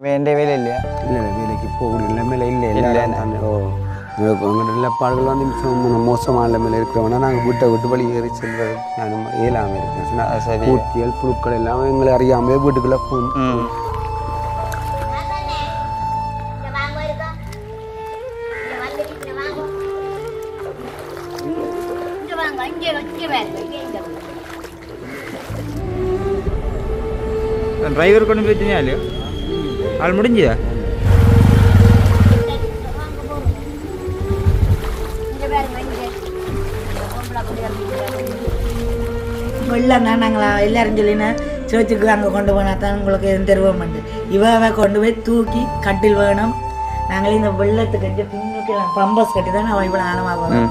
வேண்டிய வேலை இல்லையா? இல்லை வேலைக்கு போகக்கூடிய நிலைமையில இல்லை. எங்களோட நிலப்பாடுகள் வந்து மோசமான நிலைமையில் இருக்கிறவனா நாங்கள் வீட்டை விட்டு வழி ஏறி செல்வது இயலாமல் இருக்கேன். பூச்சியல் புழுக்கள் எல்லாம் எங்களை அறியாமலே வீட்டுக்குள்ளே போகணும். டிரைவர் கொண்டு பிரச்சனையா இல்லையோ? ஆள் முடிஞ்சுதா? வெள்ளம் தான் நாங்களா எல்லாரும் சொல்லினா சேர்ச்சுக்கு அங்கே கொண்டு போனால் தான் உங்களுக்கு எதுவும் தெருவமாண்டு இவ கொண்டு போய் தூக்கி கட்டில் வேணும். நாங்களே இந்த வெள்ளத்துக்கு கட்டி பின்னுக்கு பம்பஸ் கட்டி தான் அவன் இவ்வளோ ஆழமாக வரும்.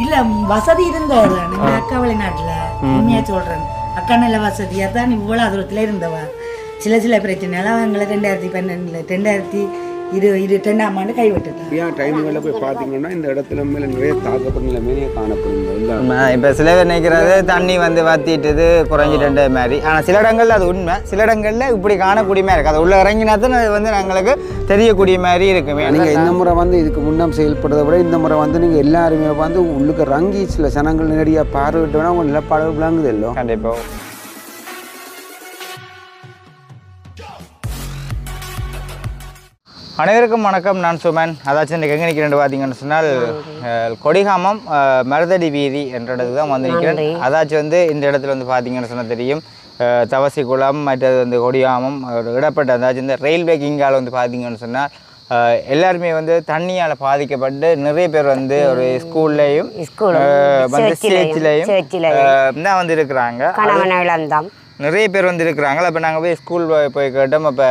இல்லை வசதி இருந்தவ எங்கள் அக்கா வெளிநாட்டில் உண்மையாக சொல்கிறேன். அக்கா நல்ல வசதியாக தான் இவ்வளோ தூரத்தில் இருந்தவா. சில பிரச்சனைலாம் எங்களை 2022ஆம் ஆண்டு கைவிட்டுட்டேன். ஏன் டைமுகளில் போய் பார்த்தீங்கன்னா இந்த இடத்துல மேலே நிறைய தாக்கப்பட்ட நிலைமையே காணப்படுங்க. இப்போ சில பேர் நினைக்கிறது தண்ணி வந்து வத்திட்டுது குறைஞ்சிட்டு மாதிரி. ஆனால் சில இடங்கள்ல அது உண்மை, சில இடங்களில் இப்படி காணக்கூடிய மாதிரி இருக்குது. அது உள்ள இறங்கினா தான் அது வந்து எங்களுக்கு தெரியக்கூடிய மாதிரி இருக்குமே. நீங்கள் இந்த முறை வந்து இதுக்கு முன்னம் செயல்படுறதை விட இந்த முறை வந்து நீங்கள் எல்லாருமே வந்து உள்ளுக்கு ரங்கி சில சனங்கள் நேரடியாக பார்வையிட்டோன்னா உங்கள் நிலப்பாடு விளங்குது இல்லை? கண்டிப்பாக. அனைவருக்கும் வணக்கம். நான் சுமன். அதாச்சும் இன்றைக்கு எங்கே நிற்கிறேன் பார்த்தீங்கன்னு சொன்னால் கொடிகாமம் மருதடி வீதி என்ற இடத்துக்கு தான் வந்து நிற்கிறேன். அதாச்சும் வந்து இந்த இடத்துல வந்து பார்த்தீங்கன்னு சொன்னால் தெரியும் தவசி குளம், மற்றது வந்து கொடிகாமம் ஒரு இடப்பட்ட அதாச்சும் இந்த ரயில்வே கிங்கால் வந்து பார்த்தீங்கன்னு சொன்னால் எல்லாருமே வந்து தண்ணியால் பாதிக்கப்பட்டு நிறைய பேர் வந்து ஒரு ஸ்கூல்லையும் வந்து சேர்ச்சிலையும் தான் வந்து இருக்கிறாங்க. நிறைய பேர் வந்து இருக்கிறாங்க. அப்போ நாங்கள் போய் ஸ்கூல் போய் கேட்டோம். அப்போ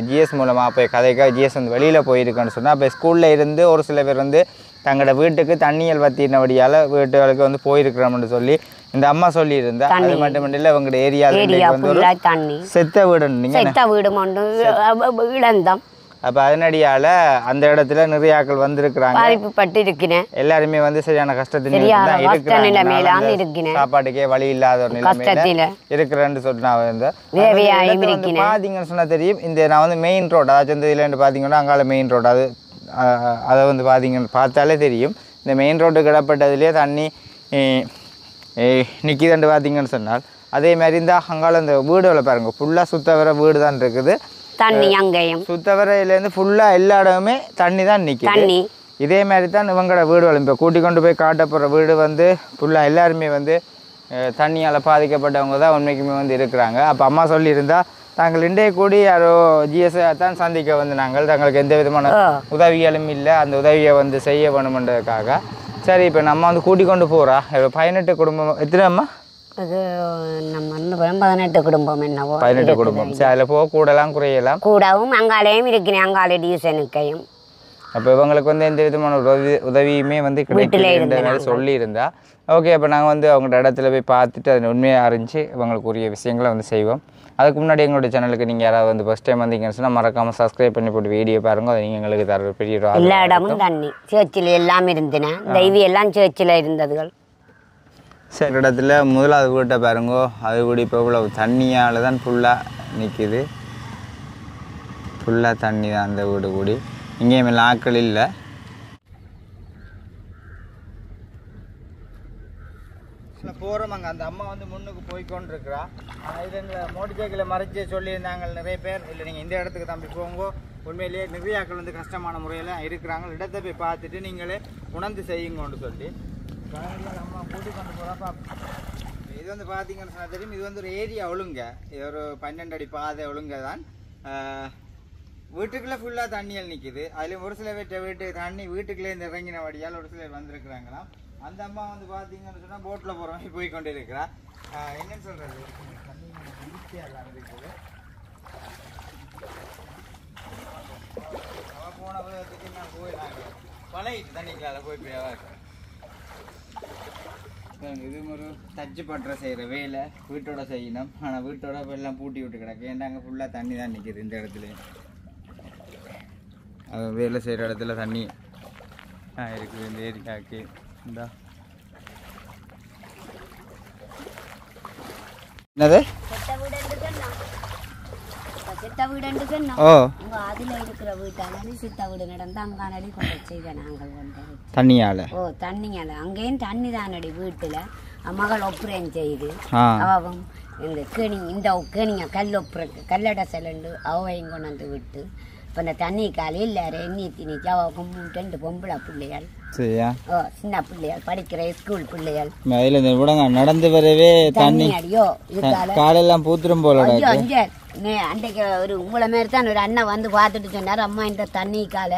ஜிஎஸ் மூலமாக போய் கதைக்காக ஜிஎஸ் வந்து வெளியில் போயிருக்கேன்னு சொன்னால் அப்போ ஸ்கூலில் இருந்து ஒரு சில பேர் வந்து தங்களோட வீட்டுக்கு தண்ணியல் வத்தினபடியால் வீட்டுகளுக்கு வந்து போயிருக்கிறோம்னு சொல்லி இந்த அம்மா சொல்லியிருந்தா. அது மட்டும் இல்லை இவங்களோட ஏரியாவில் வந்து ஒரு செத்த வீடு இழந்தோம். அப்போ அதனடியால் அந்த இடத்துல நிறைய ஆட்கள் வந்திருக்கிறாங்க. எல்லாருமே வந்து சரியான கஷ்டத்தில் சாப்பாட்டுக்கே வழி இல்லாத ஒரு நிலைமையில இருக்கிறேன்னு சொல்லி நான் வந்து பார்த்தீங்கன்னு சொன்னால் தெரியும். இந்த நான் வந்து மெயின் ரோடு அதாச்சும் இந்த இதில் பார்த்தீங்கன்னா அங்கால மெயின் ரோடு அதை வந்து பார்த்தீங்கன்னு பார்த்தாலே தெரியும். இந்த மெயின் ரோடு கிடப்பட்டதுலேயே தண்ணி நிற்கிதுன்னு பார்த்தீங்கன்னு சொன்னால் அதே மாதிரி இந்த அங்கால இந்த வீடுகளை பாருங்க ஃபுல்லாக சுத்த வர வீடு தான் இருக்குது. தண்ணி அங்கேயும் சுத்தவரையிலேருந்து ஃபுல்லாக எல்லா இடமுமே தண்ணி தான் நிற்கிது. இதே மாதிரி தான் இவங்களோட வீடு இப்போ கூட்டி கொண்டு போய் காட்ட போகிற வீடு வந்து ஃபுல்லாக எல்லாருமே வந்து தண்ணியால் பாதிக்கப்பட்டவங்க தான் உண்மைக்குமே வந்து இருக்கிறாங்க. அப்போ அம்மா சொல்லியிருந்தா தாங்கள் இன்றைய கூடி யாரோ ஜிஎஸ்ஐ தான் சந்திக்க வந்து நாங்கள் தங்களுக்கு எந்த விதமான உதவிகளும் இல்லை, அந்த உதவியை வந்து செய்ய வேணுமென்றதுக்காக சரி இப்போ நம்ம வந்து கூட்டி கொண்டு போகிறா. 18 குடும்பம். எத்தனை அம்மா? அது நம்ம 18 குடும்பம் என்னவோ 18 குடும்பம். சரி அதில் போக கூடலாம் குறையலாம் கூடவும் அங்காலையும் இருக்கிறேன் அங்காலே டியூசனுக்கையும். அப்போ இவங்களுக்கு வந்து எந்த விதமான உதவியுமே வந்து கிடைக்கல சொல்லியிருந்தா. ஓகே அப்போ நாங்கள் வந்து அவங்களோட இடத்துல போய் பார்த்துட்டு அதை உண்மையை அறிஞ்சு இவங்களுக்கு உரிய விஷயங்களை வந்து செய்வோம். அதுக்கு முன்னாடி எங்களுடைய சேனலுக்கு நீங்கள் யாராவது வந்து ஃபஸ்ட் டைம் வந்தீங்கன்னு சொன்னால் மறக்காமல் சப்ஸ்கிரைப் பண்ணி போட்டு வீடியோ பாருங்கள். அது நீங்கள் எங்களுக்கு தர பெரிய எல்லா இடமும் தண்ணி சேர்ச்சில் எல்லாம் இருந்தன. தெய்வி எல்லாம் சேர்ச்சில் இருந்ததுகள். சரி இடத்துல முதலாவது வீட்டை பாருங்கோ. அது கூட இப்போ இவ்வளோ தண்ணியால் தான் ஃபுல்லாக நிற்கிது. ஃபுல்லாக தண்ணி தான் அந்த வீடு கூடி. இங்கேயும் ஆட்கள் இல்லை. போகிறோம் அங்கே அந்த அம்மா வந்து முன்னுக்கு போய்கொண்டிருக்கிறா. இது எங்களை மோட்டர் சைக்கிளை மறைச்சி சொல்லியிருந்தாங்க நிறைய பேர். இல்லை நீங்கள் இந்த இடத்துக்கு தம்பி போங்கோ, உண்மையிலேயே நிறைய ஆட்கள் வந்து கஷ்டமான முறையில் இருக்கிறாங்க. இடத்தை போய் பார்த்துட்டு நீங்களே உணர்ந்து செய்யுங்கன்னு சொல்லி அம்மா கூட்டி கொண்டு போகிறப்ப இது வந்து பார்த்தீங்கன்னு சொன்னால் தெரியும். இது வந்து ஒரு ஏரியா ஒழுங்க, இது ஒரு 12 அடி பாதை ஒழுங்க தான். வீட்டுக்குள்ளே ஃபுல்லாக தண்ணியில் நிற்கிது. அதுலேயும் ஒரு சில வீட்டு தண்ணி வீட்டுக்குள்ளேருந்து இறங்கின வழியால் ஒரு சிலர் வந்திருக்கிறாங்களாம். அந்த அம்மா வந்து பார்த்தீங்கன்னு சொன்னால் போட்டில் போகிறவங்க போய் கொண்டு இருக்கிறா. என்னன்னு சொல்கிறது தண்ணி ஈஸியாக இருக்குது. அவள் போன விதத்துக்கு நான் போயிடாங்க பழகிட்டு தண்ணிக்கலால் போய் இது ஒரு தச்சு பற்ற செய்கிற வேலை வீட்டோட செய்யணும். ஆனால் வீட்டோட எல்லாம் பூட்டி விட்டு கிடக்கு. ஏன்னா அங்கே ஃபுல்லாக தண்ணி தான் நிற்கிது. இந்த இடத்துல அது வேலை செய்கிற இடத்துல தண்ணி இருக்குது. இந்த ஏரியாவுக்கு இந்த என்னது சித்த வீடுன்னு சொன்னோம். ஓ அதுல இருக்கிற வீட்டாலே சித்த வீடு நடந்து அங்கானடி கொண்டு செய்த நாங்கள் வந்து தண்ணியால் ஓ தண்ணியால அங்கேயும் தண்ணி தானடி வீட்டுல மகள் ஒப்புரேன் செய்து ஆ அவன் இந்த கேணி இந்த கேணிங்க கல் ஒப்புற கல்லட செலண்டு அவையும் கொண்டு வந்து விட்டு இப்போ இந்த தண்ணி காலையில் எல்லாரும் எண்ணி திணிச்சு அவ 2 பொம்பளை பிள்ளைகள் சரியா ஓ சின்ன பிள்ளைகள் படிக்கிற ஸ்கூல் பிள்ளைகள் அதில் இந்த விடங்க நடந்து வரவே தண்ணி அடியோ இதுக்கால காலெல்லாம் பூத்துரும் போல ஐயோ அன்றைக்கு ஒரு உங்களை மாரி தான் ஒரு அண்ணன் வந்து பார்த்துட்டு சொன்னார், அம்மா இந்த தண்ணிக்கால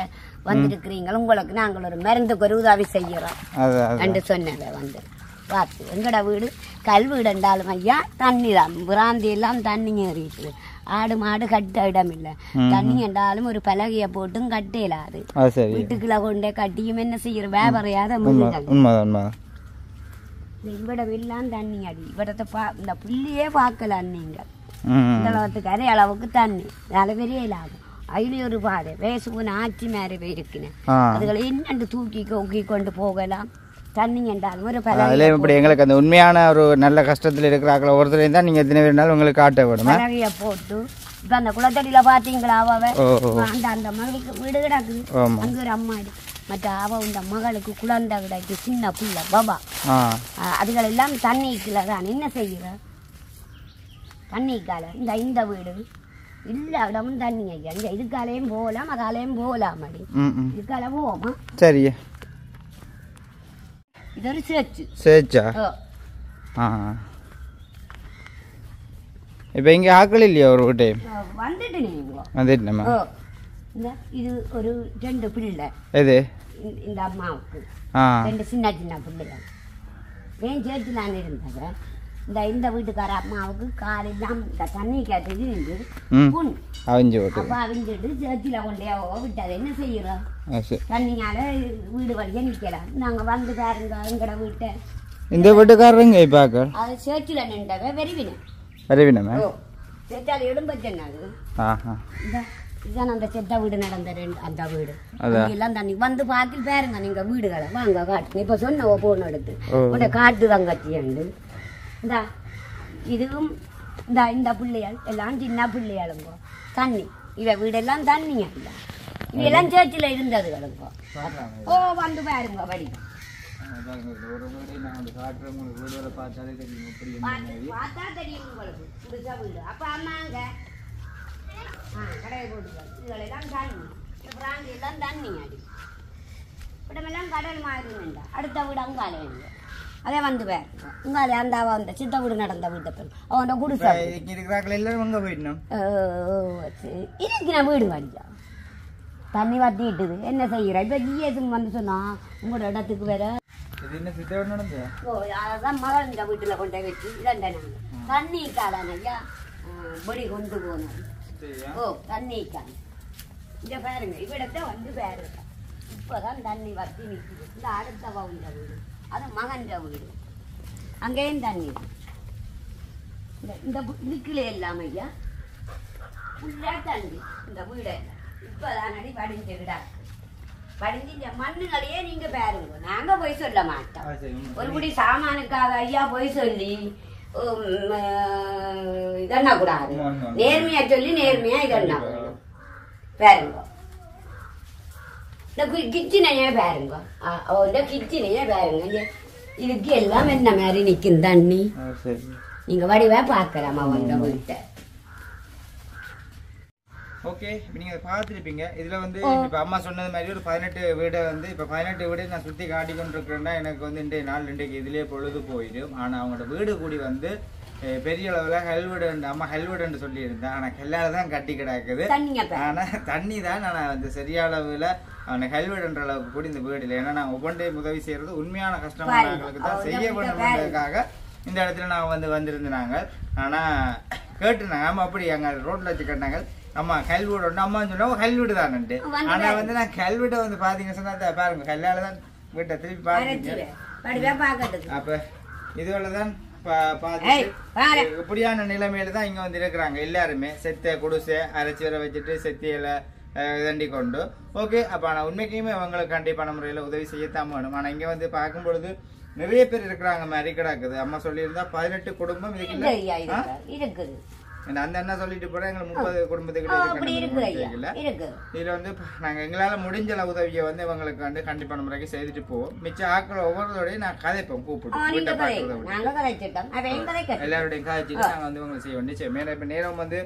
வந்துருக்கிறீங்களா உங்களுக்கு நாங்கள் ஒரு மருந்துக்கு ஒரு உதவி செய்கிறோம் என்று சொன்னதை வந்து பார்த்து எங்கட வீடு கல் வீடு என்றாலும் ஐயா தண்ணி தான் பிராந்தி எல்லாம் தண்ணி ஏறிட்டு ஆடு மாடு கட்ட இடம் இல்லை தண்ணி என்றாலும் ஒரு பலகையை போட்டும் கட்டலாது வீட்டுக்குள்ள கொண்டே கட்டியும் என்ன செய்யற வியாபாரியாத இவ்வளவு எல்லாம் தண்ணி அடி இவடத்தை இந்த புள்ளியே பார்க்கலாம் நீங்க இந்த அளவுக்கு அரை அளவுக்கு தண்ணி நல்ல பெரிய இல்லாகும் அதுல ஒரு பாதை வேசுக்கு ஆட்சி மேலே போயிருக்கிறேன் அதுகளை என்னண்டு தூக்கி கொண்டு போகலாம் தண்ணி என்றாலும் ஒரு பலகையை இப்படி எங்களுக்கு அந்த உண்மையான ஒரு நல்ல கஷ்டத்தில் இருக்கிறாங்கள ஒருத்தரையும் தான் நீங்கள் எத்தனை பேர்னாலும் உங்களுக்கு காட்ட விடும் பலகையை போட்டு இப்போ அந்த குளத்தடியில பார்த்தீங்களா அவ அந்த மகளுக்கு வீடு கிடக்குது அங்கே ஒரு அம்மாடி மற்ற அவ இந்த மகளுக்கு குழந்தை கிடைக்கு சின்ன பிள்ளை பாபா அதுகளெல்லாம் தண்ணிக்குள்ள தான் என்ன செய்கிற தண்ணிக்கால இந்த வீடு எல்லா இடமும் தண்ணி ஐயா இந்த இதுக்காலையும் போகலாம் அதாலையும் போகலாம் அடி இதுக்கால போவோமா சரி இது ஒரு சேச்சா இப்போ இங்கே ஆக்கள் இல்லையா ஒரு வீட்டு வந்துட்டு நீங்க வந்துட்டுமா இது ஒரு 2 பிள்ளை எது இந்த அம்மாவுக்கு 2 சின்ன சின்ன பிள்ளைகள் ஏன் சேர்த்துலான்னு இருந்தவ இந்த வீட்டுக்கார அம்மாவுக்கு காலெல்லாம் இந்த தண்ணி கேட்டு புண் அவிஞ்சு விட்டு அப்போ அவிஞ்சிட்டு சேர்த்தில கொண்டே விட்டாது என்ன செய்யறோம் தண்ணியால வீடு வழியா நிக்கலாம் நாங்க வந்து பாருங்க எங்கட வீட்டை இந்த வீட்டுக்காரங்க இப்போ அது சேர்ச்சில நின்றவ வெறிவினமே சேர்த்தால இடும்பச்சனாது இதுதான் அந்த செத்த வீடு நடந்த அந்த வீடு எல்லாம் தண்ணி வந்து பார்த்து பாருங்க நீங்க வீடுகளை வாங்க காட்டு இப்ப சொன்ன போன எடுத்து உட காட்டு தங்கச்சியாண்டு இந்த இதுவும் இந்த பிள்ளைகள் எல்லாம் சின்ன பிள்ளைகளுங்க தண்ணி இவ வீடெல்லாம் தண்ணிங்க இல்லை இவையெல்லாம் சேர்ச்சில இருந்தது கிடங்கோ ஓ வந்து பாருங்க வடி பார்த்தா தெரியும் உங்களுக்கு புதுசா வீடு அப்ப அம்மாங்க கடையை போட்டுக்கலாம் இதுகளெல்லாம் தண்ணி பிராந்தி எல்லாம் தண்ணி அடி இடமெல்லாம் கடல் மாதிரி வேண்டா அடுத்த வீடு அங்கால வேணும் அதே வந்து பேர் உங்காலே அந்த அவ அந்த சித்த வீடு நடந்த வீட்டை பெண் அவன் குடிசா இருக்கிற வீடு வாடிக்கா தண்ணி வத்திட்டுது என்ன செய்யற இப்ப ஜிஎஸ்க்கு வந்து சொன்னா உங்களோட இடத்துக்கு வேற அதான் மகள் இந்த வீட்டுல கொண்டே வச்சு இதண்ட தண்ணி காலான ஐயா பொடி கொண்டு போனோம் ஓ தண்ணி கால இங்க பாருங்க இவ்விடத்த வந்து பாருங்க இப்பதான் தண்ணி வத்தி நிற்குது இந்த அடுத்த இந்த வீடு அது மகன்ற வீடு அங்கேயும் தண்ணி இந்த இதுக்குள்ளே இல்லாம ஐயா ஃபுல்லா தண்ணி இந்த வீடை இப்பதான் அடி படிஞ்சு விடா படிஞ்சு இந்த மண்ணுகளையே நீங்க பாருங்க நாங்க போய் சொல்ல மாட்டோம் ஒரு குடி சாமானுக்காக ஐயா போய் சொல்லி இதென்ன கூடாது நேர்மையா சொல்லி நேர்மையா இதென்ன பாருங்க இந்த கிச்சனையே பாருங்க இந்த கிச்சனையே பாருங்க இதுக்கு எல்லாம் என்ன மாதிரி நிக்கும் தண்ணி நீங்க வடிவா பாக்கலாம் அவங்க வீட்டை ஓகே இப்போ நீங்கள் பார்த்துருப்பீங்க இதில் வந்து இப்போ அம்மா சொன்னது மாதிரி ஒரு 18 வீடை வந்து இப்போ 18 வீடு நான் சுற்றி காட்டி கொண்டு இருக்கிறேன்னா எனக்கு வந்து இன்றைய நாள் இன்றைக்கு இதிலே பொழுது போயிடும். ஆனால் அவங்களோட வீடு கூடி வந்து பெரிய அளவில் ஹெல்வீடு அம்மா ஹெல்வீடுன்னு சொல்லியிருந்தேன். ஆனால் கல்லால் தான் கட்டி கிடக்குது. ஆனால் தண்ணி தான் நான் வந்து சரியான அளவில் அவனை ஹெல்வீடுன்ற அளவுக்கு கூடி இந்த வீடு இல்லை. ஏன்னா நான் ஒவ்வொன்றையும் உதவி செய்கிறது உண்மையான கஷ்டமானவர்களுக்கு தான் செய்ய வேண்டும்ன்றதுக்காக இந்த இடத்துல நான் வந்து வந்திருந்தாங்க. ஆனால் கேட்டுனாங்க அம்மா அப்படி எங்கள் ரோட்டில் வச்சு கேட்டாங்க அம்மா கல்வீடு ஒன்று அம்மான்னு சொன்னா கல்வீடு தான்ட்டு. ஆனா வந்து நான் கல்வீட்டை வந்து பாத்தீங்கன்னு சொன்னா பாருங்க கல்லால தான் வீட்டை திருப்பி பாருங்க. அப்ப இதுவரைதான் இப்படியான நிலைமையில தான் இங்க வந்து இருக்கிறாங்க எல்லாருமே. செத்த குடிசை அரைச்சி வர வச்சுட்டு செத்தியில தண்டி கொண்டு ஓகே. அப்ப ஆனா உண்மைக்குமே அவங்களுக்கு கண்டிப்பான முறையில உதவி செய்யத்தான் வேணும். ஆனா இங்க வந்து பார்க்கும் பொழுது நிறைய பேர் இருக்கிறாங்க மாதிரி கிடக்குது. அம்மா சொல்லியிருந்தா 18 குடும்பம் இருக்குது அந்த அண்ணா சொல்லிட்டு போறேன் எங்களுக்கு 30 குடும்பத்துக்கிட்ட இதுல வந்து நாங்க எங்களால முடிஞ்ச உதவியை வந்து இவங்களுக்கு வந்து கண்டிப்பான முறைக்கு செய்துட்டு போவோம். மிச்ச ஆக்கள் ஒவ்வொருத்தோடையும் நான் கதைப்போம் கூப்பிட்டு எல்லாரோடையும் கதைச்சிட்டு நாங்க வந்து இவங்களை செய்ய வேண்டிய மேல இப்ப நேரம் வந்து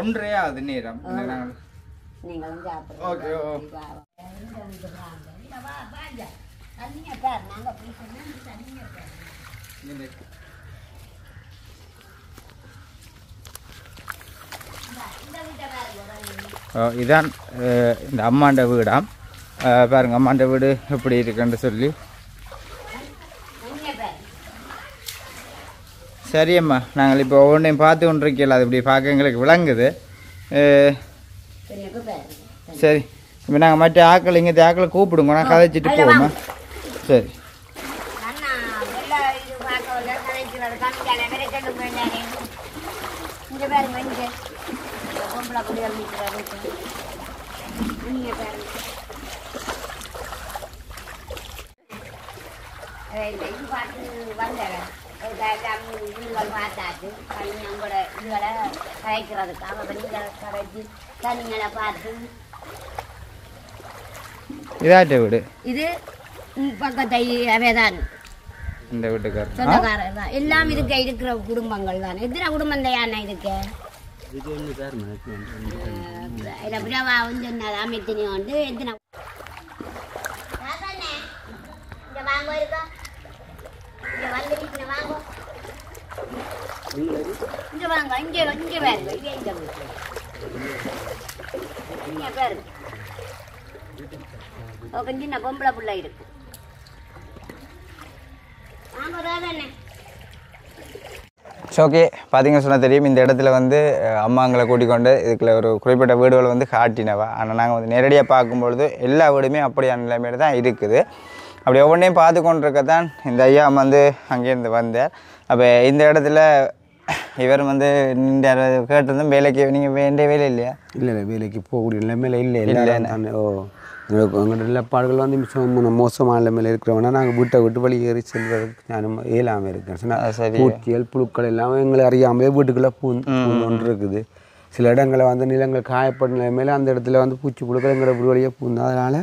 1:30 ஆகுது நேரம். ஓகே இதான் இந்த அம்மாண்ட வீடாம். பாருங்க அம்மாண்ட வீடு எப்படி இருக்குன்னு சொல்லி. சரி அம்மா, நாங்கள் இப்போ ஒவ்வொன்றையும் பார்த்து கொண்டு இருக்கல, அது இப்படி பார்க்க எங்களுக்கு விளங்குது. சரி, இப்போ நாங்கள் மற்ற ஆக்கள் இங்கே ஆக்களை கூப்பிடுங்க, நான் கதைச்சிட்டு போவோம்மா. சரி இதாட்ட வீடு இது பக்கத்தை அவைதான் இந்த வீட்டுக்காரர் எல்லாம் இதுக்கு இருக்கிற குடும்பங்கள் தான். எத்தனை குடும்பம் தான் இதுக்கு அமைத்தினி வந்து எத்தனை வாங்க இருக்கா வாங்க இங்க வாங்க இங்க பாருங்க இங்க பாருங்க கொஞ்சம் பொம்பளை பிள்ளை இருக்கு. ஓகே, பார்த்தீங்கன்னு சொன்னால் தெரியும் இந்த இடத்துல வந்து அம்மாங்களை கூட்டிக்கொண்டு இதுக்குள்ள ஒரு குறிப்பிட்ட வீடுகளை வந்து காட்டினவா. ஆனால் நாங்கள் வந்து நேரடியாக பார்க்கும்பொழுது எல்லா வீடுமே அப்படியான நிலைமையில தான் இருக்குது. அப்படி ஒவ்வொன்றையும் பார்த்து கொண்டு இருக்கத்தான் இந்த ஐயா வந்து அங்கேருந்து வந்தார். அப்போ இந்த இடத்துல இவர் வந்து கேட்டிருந்தோம் வேலைக்கு நீங்கள் வேண்டிய வேலை இல்லையா? இல்லை வேலைக்கு போகக்கூடிய நிலைமையில இல்லை. எங்களோட நிலப்பாடுகள் வந்து மிகவும் மோசமான நிலைமையில் இருக்கிறவனா நாங்கள் வீட்டை விட்டு வெளியேறி செல்வதற்கு ஞானம் இயலாமல் இருக்கேன். பூச்சிகள் புழுக்கள் எல்லாம் எங்களை அறியாமலே வீட்டுக்குள்ளே பூந்து இருக்குது. சில இடங்களை வந்து நிலங்கள் காயப்பட்ட நிலைமையில அந்த இடத்துல வந்து பூச்சி புழுக்கள் எங்களை வழியே பூந்தோம். அதனால்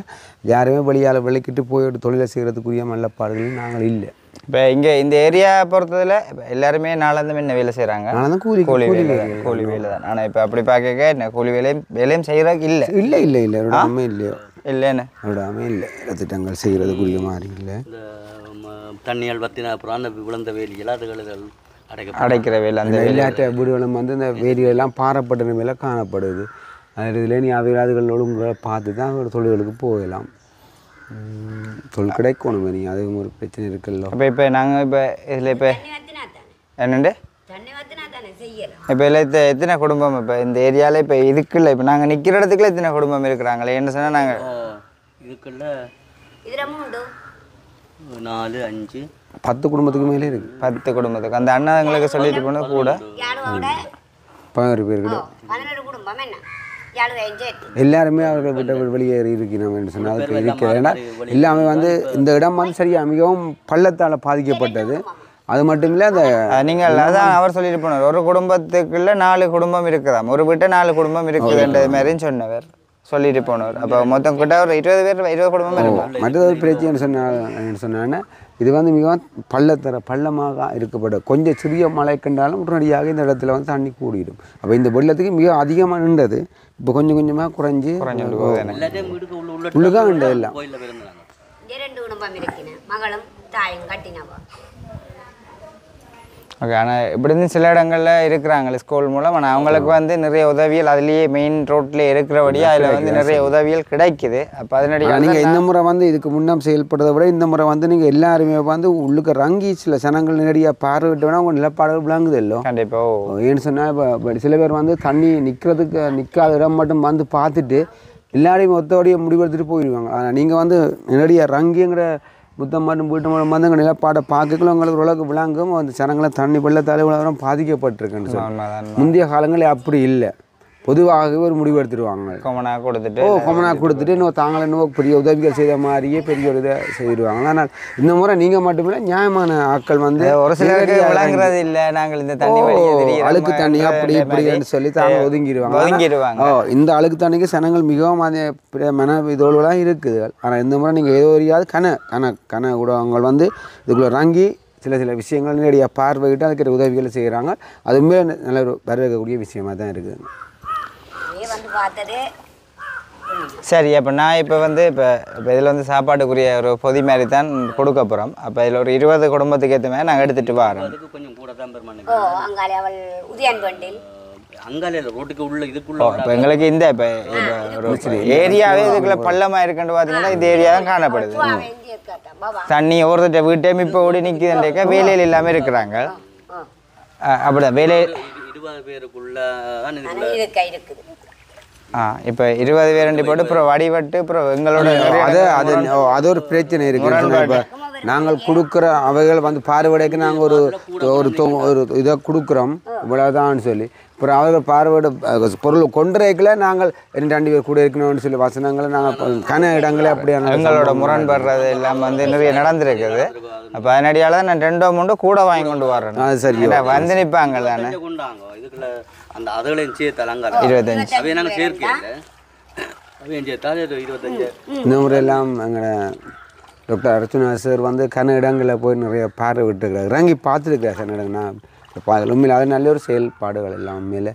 யாருமே வெளியால் விளக்கிட்டு போய் தொழிலை செய்கிறதுக்குரிய நிலப்பாடுகள் நாங்கள் இல்லை. இப்போ இங்கே இந்த ஏரியா பொறுத்ததில் இப்போ எல்லாருமே நாளாந்தம் என்ன வேலை செய்கிறாங்க? நானும் கூலி வேலை தான். ஆனால் இப்போ அப்படி பார்க்க என்ன கூலி வேலையும் செய்கிறதுக்கு இல்லை விடாமல் இல்லையோ இல்லைன்னு விடாமல் இல்லை. திட்டங்கள் செய்கிறதுக்குரிய மாதிரி இல்லை. தண்ணியால் பற்றின அப்புறம் அந்த விழுந்த வேலிகள் அதுகள் அடைக்கிற வேலை அந்த விளையாட்டு வீடுகளும் வந்து இந்த வேலியெல்லாம் பாறப்பட்ட நிலைமையில காணப்படுது. இதில் நீ அதுகள் ஒழுங்காக பார்த்து தான் ஒரு தொழில்களுக்கு போகலாம். தொழில் கிடைக்கணும். நீ அது ஒரு பிரச்சனை இருக்குல்ல. இப்போ நாங்கள் இப்போ இதில் இப்போ என்னண்டு இப்போ இல்லை எத்தனை குடும்பம் இப்போ இந்த ஏரியாவில் இப்போ இதுக்குள்ள இப்போ நாங்கள் நிற்கிற இடத்துக்குள்ள எத்தனை குடும்பம் இருக்கிறாங்களே என்ன சொன்னால் நாங்கள் இதுக்குள்ள 4 5 10 குடும்பத்துக்கு மேலே இருக்குது. 10 குடும்பத்துக்கு அந்த அண்ணா எங்களுக்கு சொல்லிட்டு போனது கூட 11 பேர் கிட்ட எல்லாருமே அவர்கள் விட்ட வெளியேறி இருக்கிறோம் என்று சொன்னால் அதுக்கு இருக்கிற ஏன்னா எல்லாமே வந்து இந்த இடம் வந்து சரியா மிகவும் பள்ளத்தால் பாதிக்கப்பட்டது. அது மட்டும் இல்லை அந்த நீங்கள் அதான் அவர் சொல்லிட்டு போனார் ஒரு குடும்பத்துக்குள்ள 4 குடும்பம் இருக்குதாம். ஒரு வீட்டை 4 குடும்பம் இருக்குதுன்ற மாதிரின்னு சொன்னவர் சொல்லிட்டு போனவர். அப்போ மொத்தம் கிட்ட ஒரு 20 குடும்பம் இருக்கும். மற்றது பிரச்சனை சொன்னாங்கன்னா இது வந்து மிகவும் பள்ளமாக இருக்கப்பட்ட கொஞ்சம் சிறிய மழை கண்டாலும் உடனடியாக இந்த இடத்துல வந்து தண்ணி கூடிடும். அப்போ இந்த வெள்ளத்துக்கு மிக அதிகமாக நின்றது. இப்போ கொஞ்சம் கொஞ்சமாக குறைஞ்சி உள்ளுக்காக நின்றது எல்லாம். ஓகே, ஆனால் இப்படி இருந்து சில இடங்களில் இருக்கிறாங்க ஸ்கூல் மூலம். ஆனால் அவங்களுக்கு வந்து நிறைய உதவியல் அதுலேயே மெயின் ரோட்லேயே இருக்கிறபடியாக அதில் வந்து நிறைய உதவியல் கிடைக்குது. அப்போ அதனுடைய நீங்கள் இந்த முறை வந்து இதுக்கு முன்னம் செயல்படுறதை விட இந்த முறை வந்து நீங்கள் எல்லாருமே வந்து உள்ளுக்கு ரங்கி சில சனங்கள் நேரடியாக பார்வையிட்டோன்னா உங்கள் நிலப்பாடுகள் விளங்குது இல்லை. கண்டிப்பாக ஏன்னு சொன்னால் இப்போ சில பேர் வந்து தண்ணி நிற்காத இடம் மட்டும் வந்து பார்த்துட்டு எல்லாரையும் மொத்தோடைய முடிவெடுத்துட்டு போயிடுவாங்க. ஆனால் நீங்கள் வந்து நேரடியாக ரங்கிங்கிற புத்தம் மட்டும் வீட்டு மூலம் வந்து எங்கள் நிலப்பாடை பார்க்கல உங்களுக்கு ஓரளவுக்கு விளங்கும். அந்த சனங்களை தண்ணி வெள்ளத்தால் இவ்வளோ பாதிக்கப்பட்டிருக்குன்னு சொல்லி முந்தைய காலங்களில் அப்படி இல்லை. பொதுவாகவே ஒரு முடிவு எடுத்துருவாங்க. கொமனா கொடுத்துட்டு கொமனா கொடுத்துட்டு இன்னும் தாங்களே இன்னும் பெரிய உதவிகள் செய்த மாதிரியே பெரிய ஒரு இதை செய்திருவாங்க. ஆனால் இந்த முறை நீங்கள் மட்டுமில்லை நியாயமான ஆட்கள் வந்து ஒரு சிலருக்கு விளங்குறது இல்லை, நாங்கள் இந்த தண்ணி அழுக்கு தண்ணி அப்படி இப்படின்னு சொல்லி தாங்க ஒதுங்கிடுவாங்க. இந்த அழுக்கு தண்ணிக்கு சனங்கள் மிகவும் அது மன இதோடுலாம் இருக்குது. ஆனால் இந்த முறை நீங்கள் ஏதோ ஒரு கன ஊடகங்கள் வந்து இதுக்குள்ள இறங்கி சில விஷயங்கள் நேரடியாக பார்வையிட்டு அதுக்கிட்ட உதவிகள் செய்கிறாங்க. அதுவுமே நல்ல ஒரு வரவேற்கக்கூடிய விஷயமாக தான் இருக்குது. சரி, அப்போ நான் இப்போ இதில் வந்து சாப்பாட்டுக்குரிய ஒரு பொதி மாதிரி தான் கொடுக்க போகிறோம். அப்போ இதில் ஒரு 20 குடும்பத்துக்கு ஏற்ற மாதிரி நாங்கள் எடுத்துகிட்டு வரோம். கொஞ்சம் கூட தான் ரோட்டுக்கு உள்ள இதுக்குள்ள இப்போ எங்களுக்கு இந்த இப்போ ஏரியாவே இதுக்குள்ள பள்ளமாக இருக்குன்னு பார்த்தீங்கன்னா இந்த ஏரியா தான் காணப்படுது. தண்ணி ஒருத்தட்ட வீட்டே இப்போ ஓடி நிற்குதுன்றக்க வேலையில் இல்லாமல் இருக்கிறாங்க. அப்படிதான் வேலை 20 பேருக்குள்ள இருக்குது. இப்போ 20 பேர் போட்டு அப்புறம் வடிவட்டு அப்புறம் எங்களோட அது ஒரு பிரச்சனை இருக்குது. நாங்கள் கொடுக்குற அவைகள் வந்து பார்வைக்கு நாங்கள் ஒரு இதை கொடுக்குறோம் இவ்வளோதான்னு சொல்லி, அப்புறம் அவர்கள் பார்வையிட பொருள் கொண்டுரைக்கில் நாங்கள் 2 பேர் கூட இருக்கணும்னு சொல்லி வசனங்களை நாங்கள் கன இடங்களே அப்படியே எங்களோட முரண்படுறது எல்லாம் வந்து நிறைய நடந்திருக்குது. அப்போ அதனடியால் தான் நான் 2-3 கூட வாங்கி கொண்டு வரேன். அது சரி, வந்து நிற்பாங்க தானே இதுக்குள்ள அந்த அதுகளையும் சேர்த்தாங்க 25 அவையை நாங்கள் சேர்க்கல அவையும் சேர்த்தாலும் 25. இந்த முறையெல்லாம் எங்களை டாக்டர் அர்ச்சனா சார் வந்து கன இடங்களில் போய் நிறைய பார்வை விட்டுருக்கிறார், இறங்கி பார்த்துருக்கிறார். சில இடங்கள்னா உண்மையில் அது நல்ல ஒரு செயல்பாடுகள் எல்லாம் உண்மையில்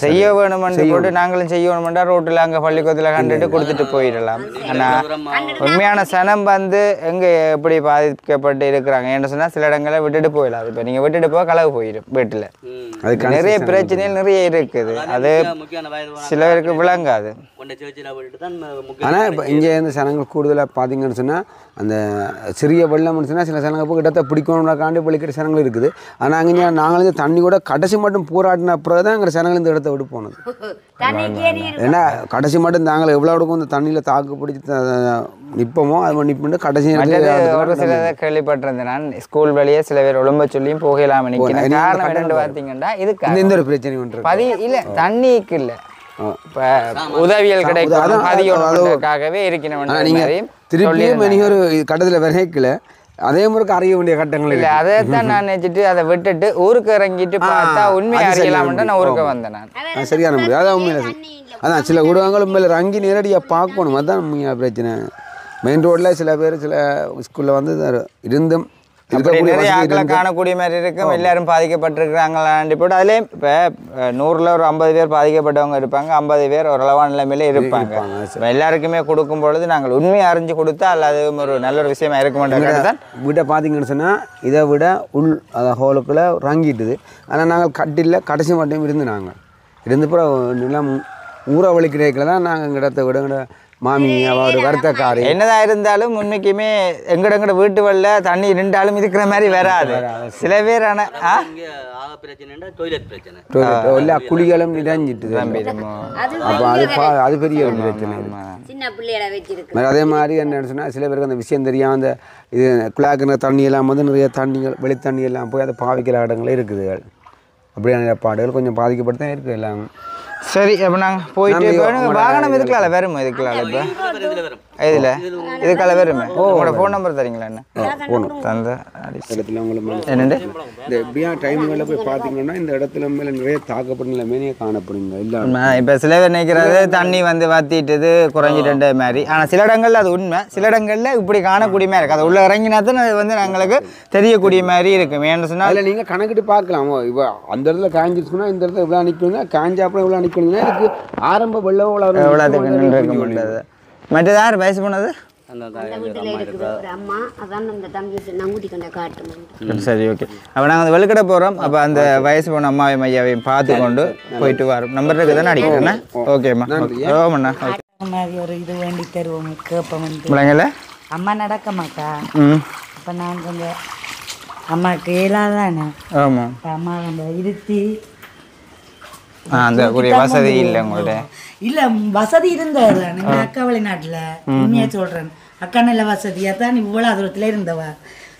செய்ய வேணுமென்று போட்டு நாங்களும் செய்ய வேணுமெண்டா ரோட்டில் அங்கே பள்ளிக்கூடத்தில் கண்டுட்டு கொடுத்துட்டு போயிடலாம். ஆனால் உண்மையான சனம் வந்து எங்கே எப்படி பாதிக்கப்பட்டு இருக்கிறாங்க என்று சொன்னால் சில இடங்களை விட்டுட்டு போயிடலாம். இப்போ நீங்கள் விட்டுட்டு போக களவு போயிடும் வீட்டில். அதுக்கு நிறைய பிரச்சனைகள் நிறைய இருக்குது. அது சில பேருக்கு விளங்காது. ஆனால் இப்போ இங்கே இருந்து சனங்கள் கூடுதலாக பார்த்தீங்கன்னு சொன்னால் அந்த சிறிய வெள்ளம்னு சொன்னால் சில சனங்கள் போய் இடத்த பிடிக்கணும்னாக்காண்டி பழிக்கிற சனங்கள் இருக்குது. ஆனால் அங்கே நாங்களும் தண்ணி கூட கடைசி மட்டும் போராடின பிறகு தான் எங்கள் சனங்கள் இந்த இடத்த விட்டு போனது. ஏன்னா கடைசி மட்டும் நாங்கள் எவ்வளோ இருக்கும் இந்த தண்ணியில் தாக்கு பிடிச்சி நிற்போமோ அது நிற்பு கடைசி ஒரு சில கேள்விப்பட்டிருந்தேன். நான் ஸ்கூல் வழியே சில பேர் ஒழும்ப சொல்லியும் போகலாம நிற்கிறேன். காரணம் என்னன்னு பார்த்தீங்கன்னா இதுக்கு இந்த ஒரு பிரச்சனை ஒன்று இல்லை, தண்ணிக்கு இல்லை, இப்போ உதவியல் கிடைக்காகவே இருக்கணும். திருப்பியும் ஒரு கட்டத்தில் விரைக்கல அதே முறைக்கு அறிய வேண்டிய கட்டங்கள் இல்லை. அதை தான் நான் நினைச்சிட்டு அதை விட்டுட்டு ஊருக்கு இறங்கிட்டு பார்த்தா உண்மையை அறியலாம்ட்டு நான் ஊருக்கு வந்தேன். நான் சரியான முடியும் அதான் உண்மையில அதான் சில ஊடகங்கள் உண்மையில இறங்கி நேரடியாக பார்க்கணும். அதுதான் உண்மையான பிரச்சனை. மெயின் ரோட்டில் சில பேர் சில ஸ்கூலில் வந்து இருந்தும் காணக்கூடிய மாதிரி இருக்கும். எல்லாரும் பாதிக்கப்பட்டிருக்கிறாங்களாண்டி போட்டு அதுலேயே இப்போ 100ல் ஒரு 50 பேர் பாதிக்கப்பட்டவங்க இருப்பாங்க, 50 பேர் ஓரளவான நிலைமையில இருப்பாங்க. எல்லாருக்குமே கொடுக்கும் பொழுது நாங்கள் உண்மையை அறிஞ்சு கொடுத்தா அல்லது ஒரு நல்ல ஒரு விஷயமா இருக்க மாட்டேங்கிறது தான். வீட்டை பார்த்தீங்கன்னு சொன்னால் இதை விட அதை ஹோலுக்குள்ளே ரங்கிட்டுது. ஆனால் நாங்கள் கட்டில் கடைசி மட்டும் இருந்து அப்புறம் எல்லாம் ஊற வழி கிடைக்கல தான் நாங்கள் எங்கள் இடத்த விட மாமி அவரு வருத்தக்காரி என்னதான் இருந்தாலும் உண்மைக்குமே எங்கட வீட்டு வல்ல தண்ணி நின்றாலும் இருக்கிற மாதிரி வராது. சில பேர் குளிகளும் நிறைஞ்சிட்டு அப்போ அது பெரிய பிரச்சனை. அதே மாதிரி என்ன சொன்னால் சில பேருக்கு அந்த விஷயம் தெரியாம அந்த இது குழாக்கிற தண்ணி எல்லாம் வந்து நிறைய தண்ணிகள் வெளி தண்ணி எல்லாம் போய் அதை பாவிக்கிற இடங்களே இருக்குது. அப்படியான ஏற்பாடுகள் கொஞ்சம் பாதிக்கப்பட்டு தான் இருக்குது எல்லாம். சரி, அப்போ நாங்கள் போயிட்டு வாகனம் இதுக்கலால வருமா? இதுக்கலால இப்போ இதில் இதுக்கால வருமே. உங்களோட ஃபோன் நம்பர் தரீங்களா? என்ன தந்த இடத்துல உங்களுக்கு என்னண்டு இந்த எப்படியா டைம்களில் போய் பார்த்தீங்கன்னா இந்த இடத்துல மேலே நிறைய தாக்கப்பட்ட நிலைமையே காணப்படுங்க. இல்லை இப்போ சில பேர் நினைக்கிறது தண்ணி வந்து வத்திட்டுது குறைஞ்சிட்டு மாதிரி. ஆனால் சில இடங்கள்ல அது உண்மை, சில இடங்களில் இப்படி காணக்கூடிய மாதிரி இருக்குது. அது உள்ள இறங்கினா தான் அது வந்து எங்களுக்கு தெரியக்கூடிய மாதிரி இருக்கும். ஏன்னு சொன்னால் அதில் நீங்கள் கணக்கிட்டு பார்க்கலாம். இப்போ அந்த இடத்துல காய்ஞ்சிருச்சுன்னா இந்த இடத்துல இவ்வளோ நிற்கணுங்க, காய்ஞ்சா அப்புறம் இவ்வளோ நிற்கணுங்கன்னா இதுக்கு ஆரம்ப வெள்ளம் எவ்வளோத்துக்கு இருக்க முடியாது. மற்றது யார் வயசு போனது? சரி, ஓகே. அப்போ நாங்கள் வெளுக்கடை போகிறோம். அப்போ அந்த வயசு போன அம்மாவையும் ஐயாவையும் பார்த்து கொண்டு போயிட்டு வரோம். நம்பர் இருக்குது தானே அடிக்கிறேண்ணா? ஓகேம்மா. ஓமண்ணா மாதிரி ஒரு இது வேண்டி தருவோம் கேட்போம். பிள்ளைங்கள அம்மா நடக்க மாட்டா. அப்போ நான் கொஞ்சம் அம்மாவுக்கு இயலாதானே. ஆமாம், அம்மா அந்த இருத்தி அந்த கூடிய வசதி இல்லை உங்கள்ட்ட. இல்லை, வசதி இருந்தது எங்கள் அக்கா வெளிநாட்டில். உண்மையாக சொல்கிறேன், அக்கா நல்ல வசதியாக தான் இவ்வளோ தூரத்தில் இருந்தவா.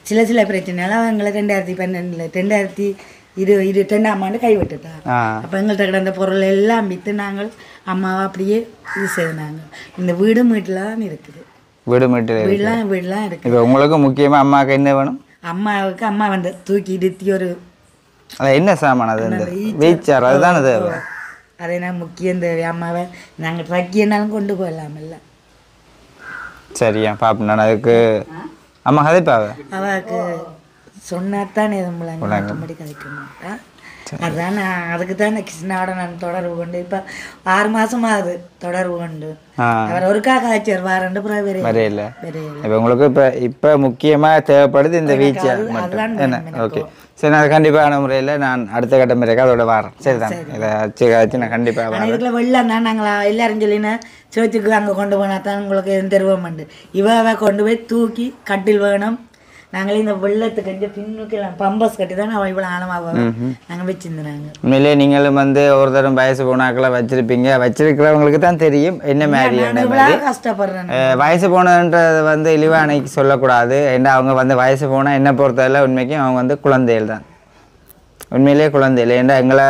சில பிரச்சனைலாம் எங்களை 2012 2000 இது 2ஆம் ஆண்டு கைவிட்டுட்டா. அப்போ எங்கள்கிட்ட கிடந்த பொருள் எல்லாம் விற்று நாங்கள் அம்மாவை அப்படியே இது செய்தாங்க. இந்த வீடும் வீட்டில் தான் இருக்குது. வீடெலாம் இருக்குது. இப்போ உங்களுக்கு முக்கியமாக அம்மாவுக்கு என்ன வேணும்? அம்மாவுக்கு அம்மா வந்து தூக்கி இடுத்தி ஒரு என்ன சாமான் அது வீச்சார் அதுதான் அது. அதே நான் முக்கியம் தேவை. அம்மாவை நாங்கள் ட்ரக்கியனாலும் கொண்டு போயிடலாமில்ல. சரியா பாப்பா நான் அதுக்கு அம்மா கதைப்பாவ அவளுக்கு சொன்னாத்தானே எதுவும் கதைக்க மாட்டா. அதுதான் நான் அதுக்கு தான் கிருஷ்ணாவோட நான் தொடர்பு கொண்டு இப்போ 6 மாதம் ஆகுது தொடர்பு கொண்டு. அவர் ஒருக்கா காய்ச்சல் வாரண்டு வரையில. இப்போ உங்களுக்கு இப்போ முக்கியமாக தேவைப்படுது இந்த வீச்சார் மட்டும் என்ன? ஓகே சரி, நான் கண்டிப்பான முறையில் நான் அடுத்த கட்ட முறைக்கு அதோட வரேன். சரி தான், இதை வச்சு நான் கண்டிப்பாக வரேன். இதுக்குள்ள வெள்ளம் தான் நாங்கள் எல்லாரும் சொல்லினா சேர்த்துக்கு அங்கே கொண்டு போனால் தான் உங்களுக்கு எதுவும் தெருவமாண்டு. இவ கொண்டு போய் தூக்கி கட்டில் வேணும். நாங்களே இந்த வெள்ளத்துக்கு கொஞ்சம் பின்னுக்கெல்லாம் பம்பஸ் கட்டி தான் அவள் இவ்வளோ ஆழமாக நாங்கள் வச்சுருந்தாங்க. உண்மையிலே நீங்களும் வந்து ஒரு தரம் வயசு போனாக்கெல்லாம் வச்சிருப்பீங்க. வச்சிருக்கிறவங்களுக்கு தான் தெரியும் என்ன மாதிரி கஷ்டப்படுறேன். வயசு போனன்றது வந்து இழிவா அன்னைக்கு சொல்லக்கூடாது. ஏன்னா அவங்க வந்து வயசு போனால் என்ன பொறுத்தவரை உண்மைக்கும் அவங்க வந்து குழந்தைகள் தான். உண்மையிலே குழந்தைகள். ஏன்னா எங்களை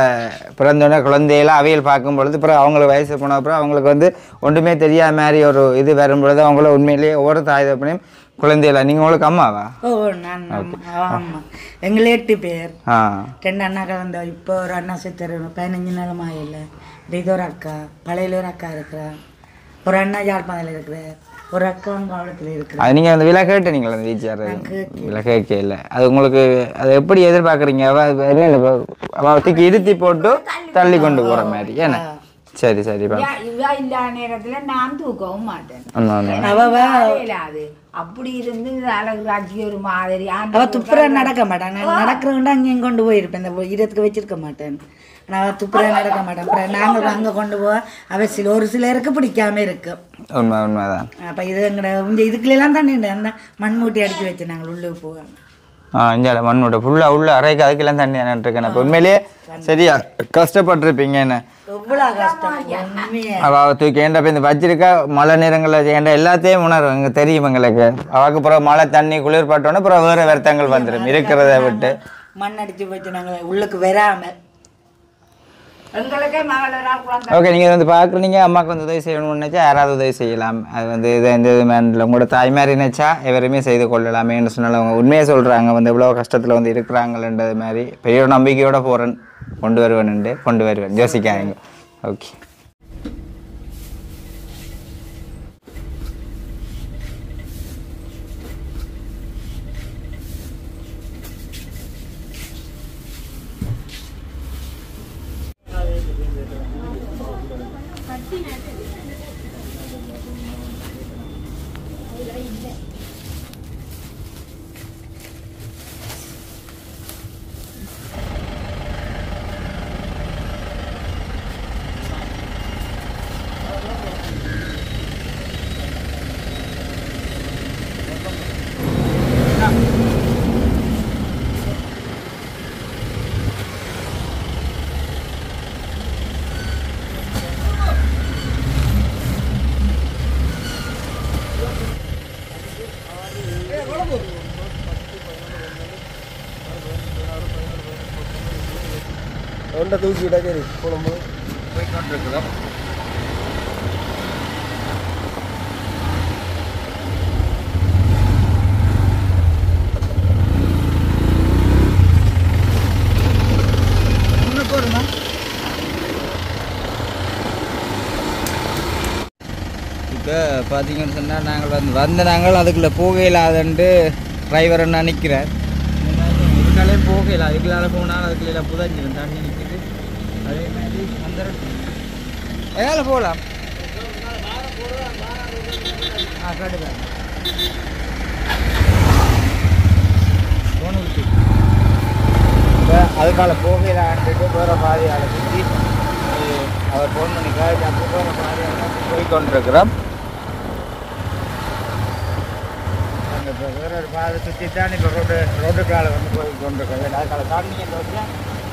பிறந்தோடனே குழந்தையெல்லாம் அவையில் பார்க்கும் பொழுது அப்புறம் அவங்களுக்கு வயசு போன அப்புறம் அவங்களுக்கு வந்து ஒன்றுமே தெரியாத மாதிரி ஒரு இது வரும்பொழுது அவங்கள உண்மையிலேயே ஒவ்வொரு தாய் தப்பனையும் குழந்தைகளா. நீங்கள் உங்களுக்கு அம்மாவா? ஓ நான் அம்மா. எங்களை 8 பேர். 2 அண்ணாக்கள் வந்து இப்போ ஒரு அண்ணா செத்துரு 15 நாளும் ஆகல. இது ஒரு அக்கா பழையில ஒரு அக்கா இருக்கிறா. ஒரு அண்ணா யாழ்ப்பாணத்தில் இருக்கிற. ஒரு அக்கா காலத்தில் இருக்கிற. அது நீங்கள் அந்த விலை கேட்டீங்களா? அந்த வீச்சார் விலை கேட்க இல்லை. அது உங்களுக்கு அது எப்படி எதிர்பார்க்குறீங்க? அவத்துக்கு இருத்தி போட்டு தள்ளி கொண்டு போகிற மாதிரி ஏன்னா? சரி சரி இல்ல நேரத்தில் நான் தூக்கவும் மாட்டேன். அப்படி இருந்து அழகு ஒரு மாதிரி அவ துப்புரா நடக்க மாட்டான். நான் நடக்கிறவன்டா அங்கேயும் கொண்டு போயிருப்பேன். இந்த இடத்துக்கு வச்சிருக்க மாட்டேன். நான் துப்புரா நடக்க மாட்டேன். அப்புறம் நாங்கள் அங்கே கொண்டு போக அவ ஒரு சிலருக்கு பிடிக்காம இருக்கு. உண்மைதான். அப்போ இது எங்கட இதுக்குலாம் தானே அந்த மண்மூட்டி அடிச்சு வச்சு நாங்கள் உள்ளே போவோம். இங்கே மண்ணோட ஃபுல்லாக உள்ள அரைக்கு அதுக்கெல்லாம் தண்ணி இருக்கேன். இப்போ உண்மையிலேயே சரியா கஷ்டப்பட்டுருப்பீங்க. என்ன அவள் தூக்கி ஏண்டா இப்போ இந்த வச்சிருக்கா மழை நேரங்களில் ஏண்டா எல்லாத்தையும் உணர்வு இங்கே தெரியும் எங்களுக்கு. அவளுக்கு அப்புறம் மழை தண்ணி குளிர்பட்டோன்னே அப்புறம் வேறு வருத்தங்கள் வந்துடும் இருக்கிறத விட்டு. மண் அடித்து வச்சு நாங்கள் உள்ளுக்கு வராமல் ஓகே. நீங்கள் வந்து பார்க்குறீங்க அம்மாவுக்கு வந்து உதவி செய்யணும்னு நினச்சா யாராவது உதவி செய்யலாம். அது வந்து இதை எந்த இது மேனில் உங்களோட தாய்மாரி நினச்சா எவருமே செய்து கொள்ளலாமேன்னு சொன்னாலும் அவங்க உண்மையாக சொல்கிறாங்க. வந்து எவ்வளோ கஷ்டத்தில் வந்து இருக்கிறாங்கன்றது மாதிரி பெரிய ஒரு நம்பிக்கையோட போகிறேன். கொண்டு வருவேன் யோசிக்காதீங்க. ஓகே ஒன்றை தூக்கிவிட்டா சரி குழம்பு போய்கொண்டிருக்கிறோம். இப்போ பார்த்தீங்கன்னு சொன்னால் நாங்கள் நாங்கள் அதுக்குள்ளே போகையில்லாதன்ட்டு டிரைவர் என்ன நிற்கிறார். இதுக்காலே போகையில்லை. அதுக்குள்ளால போனால் அதுக்குள்ள புதஞ்சிடும் தண்ணி நிற்கிது. அதே மாதிரி வந்துடும். எதால போகலாம் கண்டிப்பாக ஃபோன் விட்டு இப்போ அதுக்கால போகையிலான்ட்டு வேறு பாதையால் சுற்றி அவர் ஃபோன் பண்ணி காய்ச்சி அப்போ வேறு பாதையால் போய்கொண்டிருக்கிறோம். இப்போ வேற ஒரு பாதை சுற்றி தான் இப்போ ரோட்டுக்கால வந்து போய்கொண்டிருக்கிறோம். அதுக்கால தாண்டி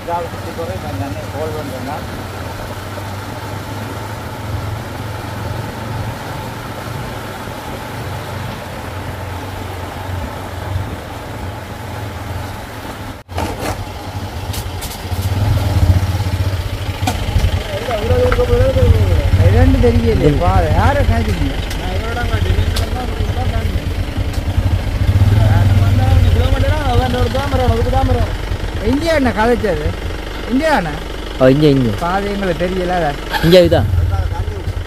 இதாக சுற்றி போய் நான் கால் பண்ணுறேன்னா இடம் தெரியல பாரு யாரை காய்ச்சிங்க இந்தியா என்ன கதைச்சது இந்தியா என்ன இங்கே இங்கே பாதை எங்களுக்கு தெரியல இங்கே இதுதான்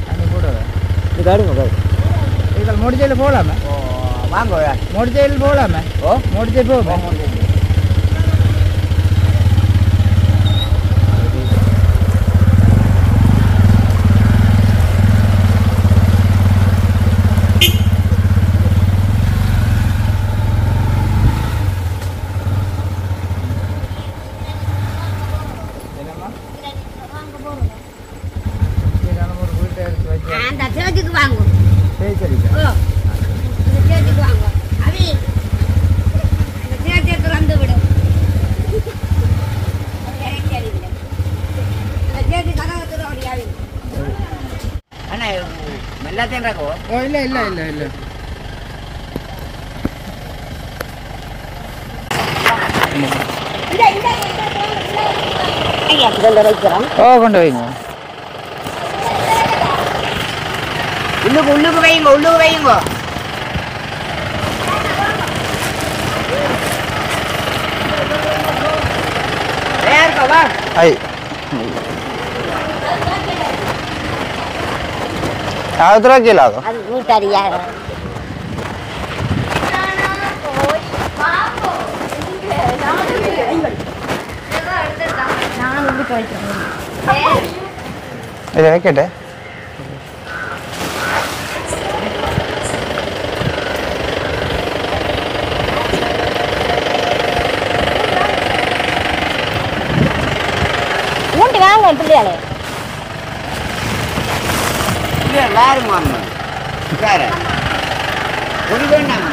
தண்ணி கூட இது காடுங்க இதுகள் முடிச்சையில் போகலாமே வாங்க முடிச்சையில் போகலாமே முடிச்சை போகும் அந்த சேர்த்துக்கு வாங்க சரி சரிக்கா இந்த சேர்த்துக்கு வாங்க அவி இந்த சேர்த்து திறந்து விடும் இந்த சேர்த்து கதவை திறோடி அவி அண்ணா எல்லாத்தையும் ராக்கோ ஓ இல்லை இல்லை இல்லை இல்லை ஓ கொண்டு வைங்க உள்ளுக்கு வைங்க உள்ளுக்கு வைங்க ஐ யாவது கேளாதோ அது வீட்டறியா நான் உள்ளுக்கு வைக்கிறேன் இதை வைக்கட்டே மூட்டு வாங்க பிள்ளையாளே வேறு மாமா வேறு ஒரு வேண்டாம்